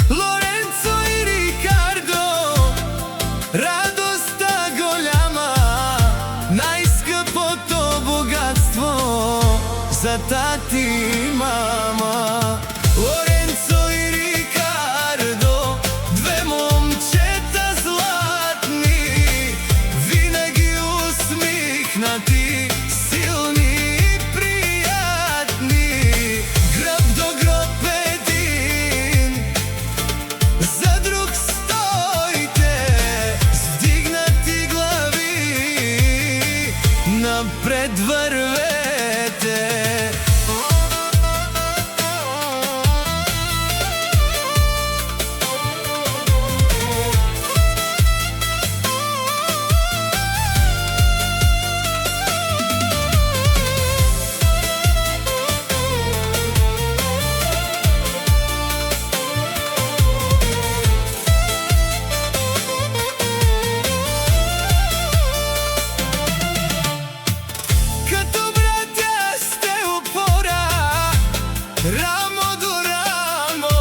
Лоренцо и Рикардо, радоста голяма, најскъпото богатство за тати и мама. Лоренцо и Рикардо, две момчета златни, винаги усмихнати, силни и приятни. Гръб до гръб един, за друг стойте, с вдигнати глави, напред вървете. Рамо до рамо,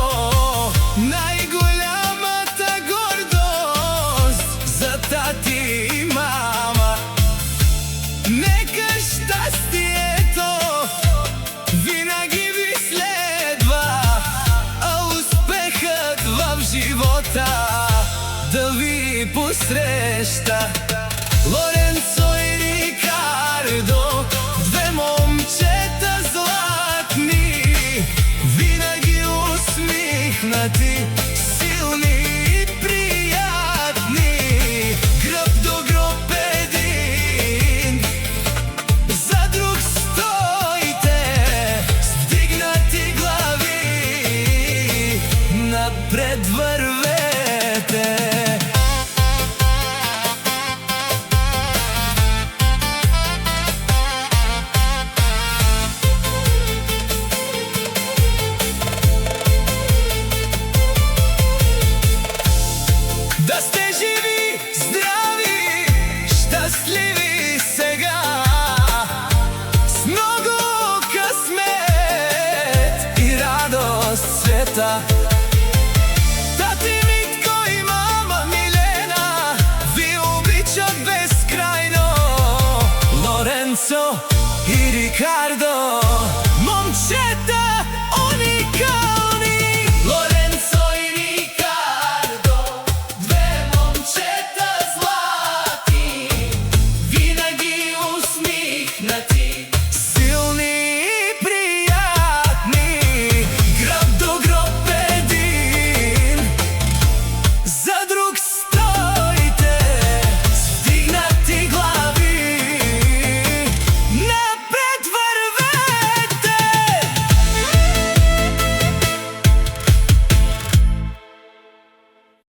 најголямата гордост за тати и мама. Нека щастието винаги ви следва, а успехът в живота да ви посреща. Лоренцо и Рикардо, две момчета златни, винаги усмихнати, силни и приятни. Гръб до гръб един, за друг стойте, с вдигнати глави, напред вървете. Да сте живи, здрави, щастливи сега, с много късмет и радост в света.